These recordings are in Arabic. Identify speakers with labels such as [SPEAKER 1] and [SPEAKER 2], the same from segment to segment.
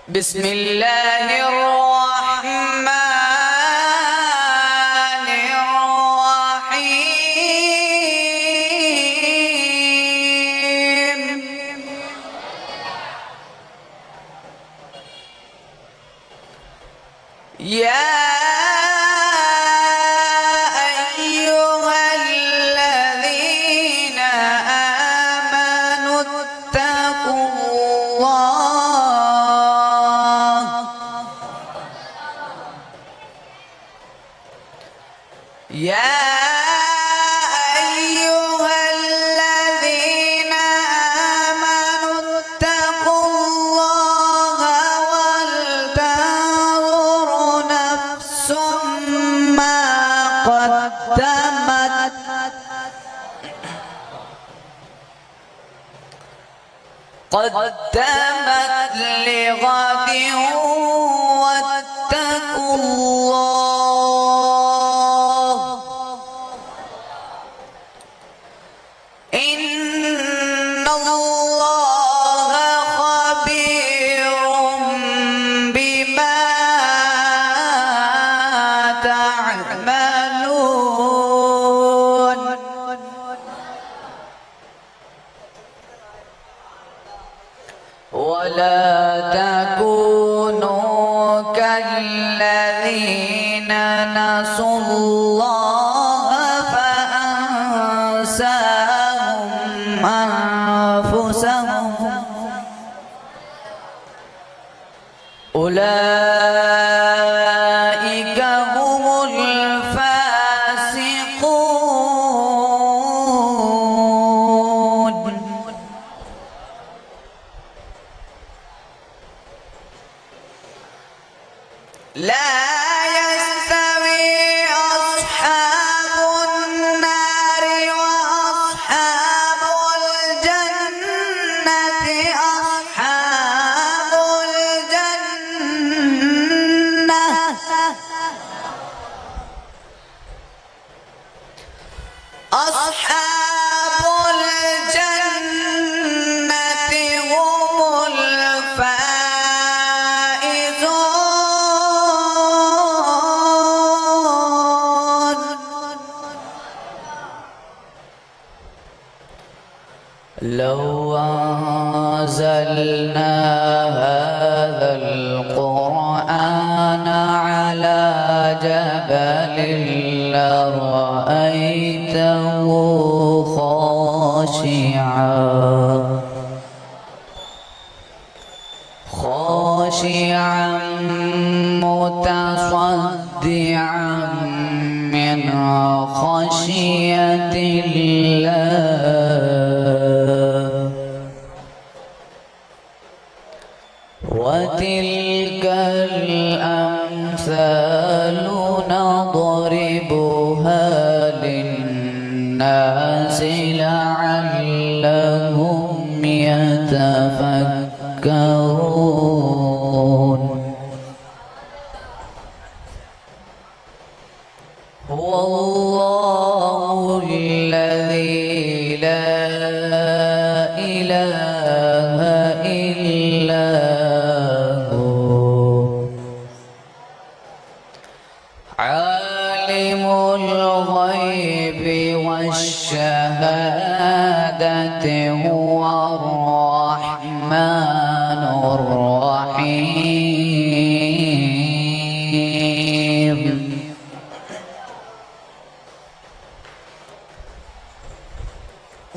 [SPEAKER 1] بسم الله الرحمن الرحيم. يا أيها الذين آمنوا اتقوا الله. يا أيها الذين آمنوا اتقوا الله ولتنظر نفس ما قدمت لغد واتقوا الله إن الله خبير بما تعملون. ولا تكونوا كالذين نسوا الله فأنساهم أنفسهم أولئك هم الفاسقون. لا يستوي أصحاب النار وأصحاب الجنة. أصحاب الجنة هم الفائزون. لو أنزلنا هذا القرآن على جبل لرأيته خاشعا متصدعا من خشية الله. وتلك الأمثال نضربها للناس لعلهم يتفكرون. هو الله الذي لا إله إلا هو عالم الغيب والشهادة هو الرحمن الرحيم.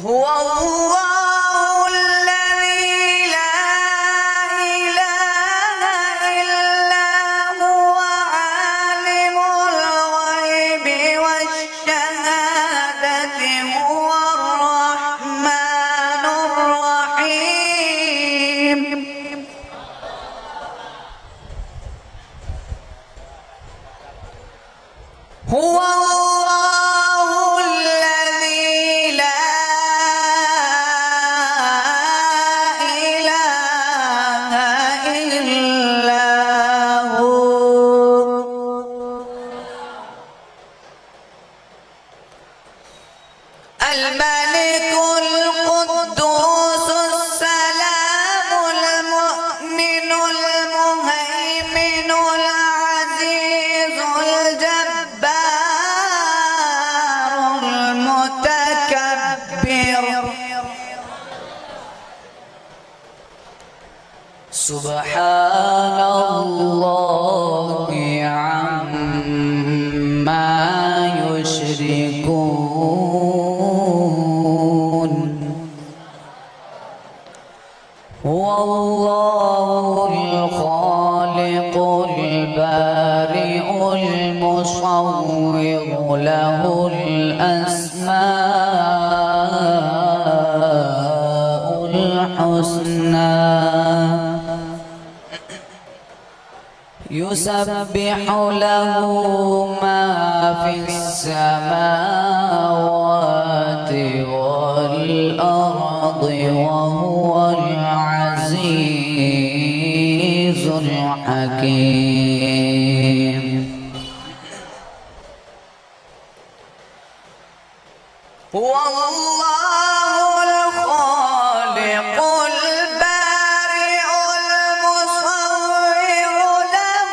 [SPEAKER 1] هو الله الذي لا إله إلا هو عالم الغيب والشهادة هو الرحمن الرحيم. هو الله الذي لا إله إلا هو الملك القدوس السلام المؤمن المهيمن سبحان الله عما يشركون هو الله الخالق البارئ المصور له الأسماء الحسنى يسبح له ما في السماوات والأرض وهو العزيز الحكيم هو الله الخالق البارئ المصور له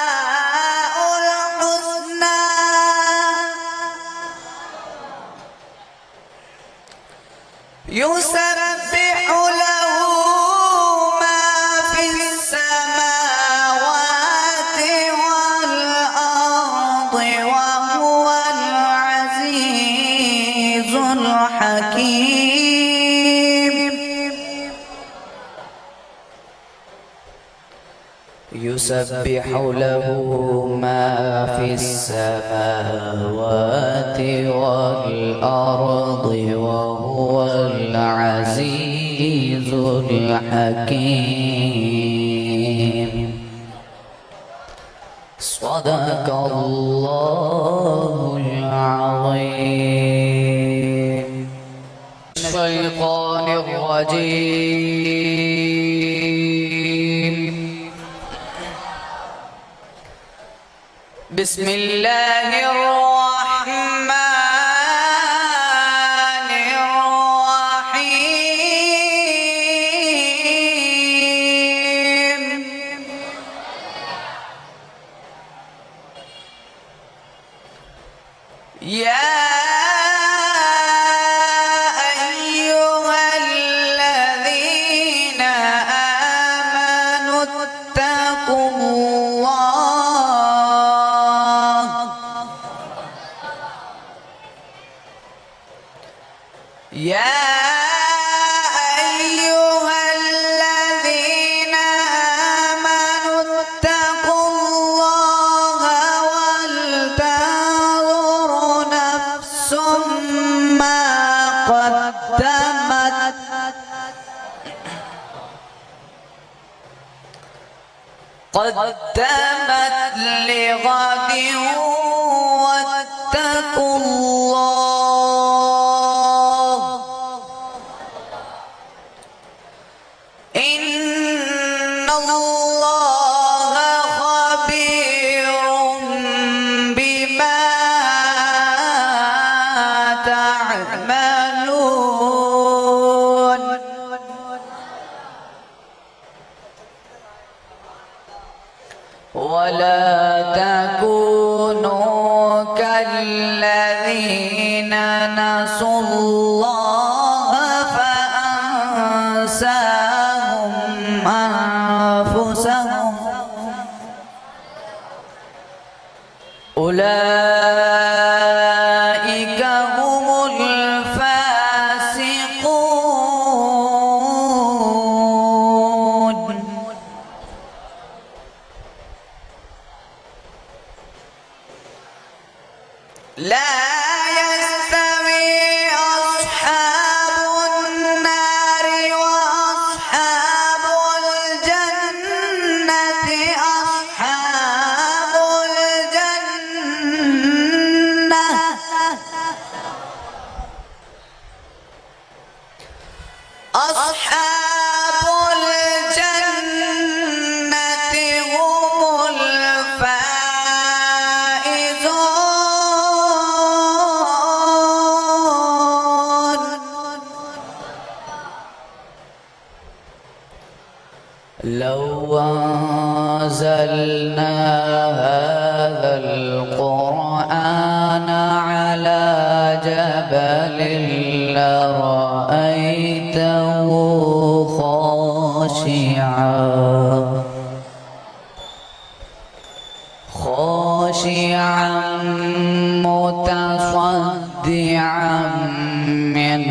[SPEAKER 1] الأسماء الحسنى يسبح له ما في السماوات والأرض وهو العزيز الحكيم يسبح له ما في السماوات والأرض وهو العزيز الحكيم صدق الله العظيم الشيطان الرجيم بسم الله الرحمن الرحيم يا أيها الذين آمنوا اتقوا الله يا أيها الذين آمنوا اتقوا الله ولتنظر نفس ما قدمت لغد واتقوا الله إن الله خبير بما تعملون ولا تكونوا كالذين نسوا الله فأنساهم أنفسهم أولئك هم الفاسقون لا يستوي أصحاب النار وأصحاب الجنة أصحاب الجنة أصحاب الجنة هم الفائزون لو أنزلنا هذا القرآن على جبل لرأيته خاشعا متصدعا من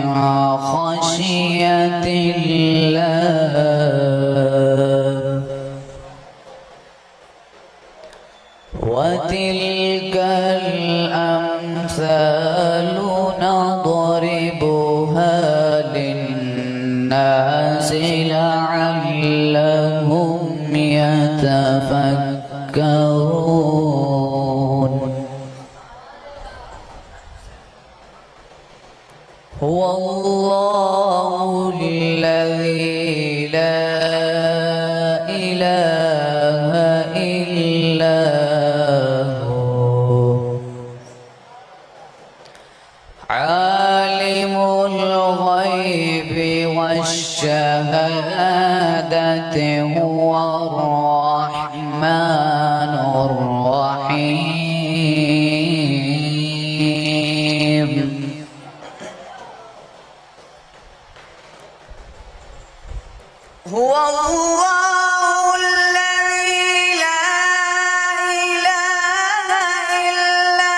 [SPEAKER 1] خشية الله وتلك الأمثال نضربها للناس لعلهم يتفكرون هو الله الذي لا إله إلا هو عالم الغيب والشهادة هو الرحمن الرحيم هو الله الذي لا إله إلا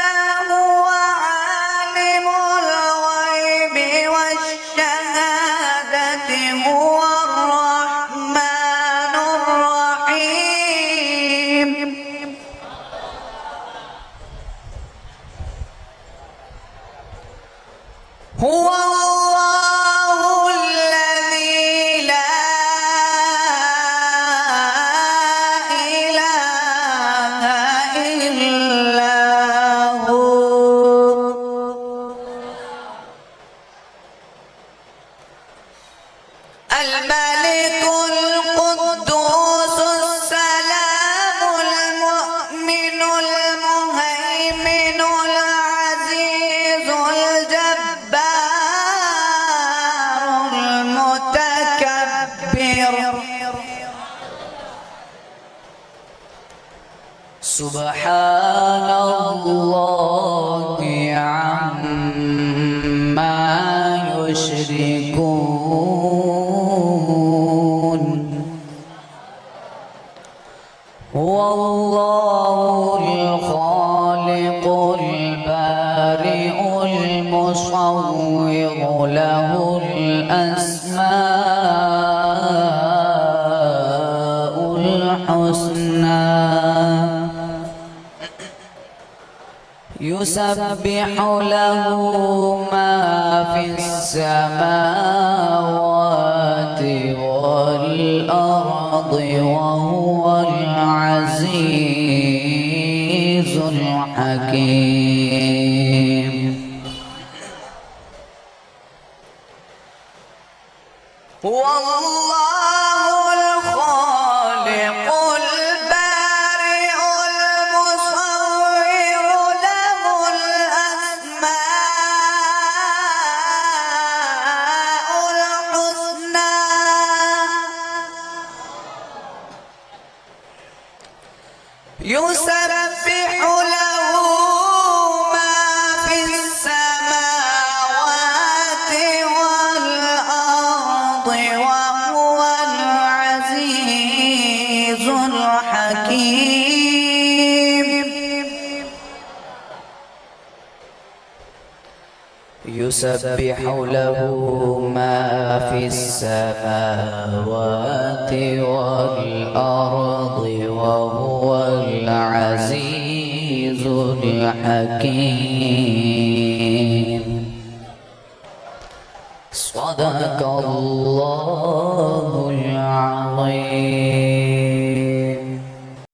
[SPEAKER 1] هو عالم الغيب والشهادة هو الرحمن الرحيم هو الله الذي لا إله إلا هو الملك القدوس السلام المؤمن المهيمن العزيز الجبار المتكبر سبحان الله عما يشركون هو الله الخالق البارئ المصور له الأسماء الحسنى يسبح له ما في السماوات والأرض وهو العزيز الحكيم هو الله الخالق البارئ المصور له الأسماء الحسنى يسبح له ما في السماوات والأرض وهو العزيز الحكيم يسبح له ما في السماوات والأرض وهو العزيز الحكيم صدق الله العظيم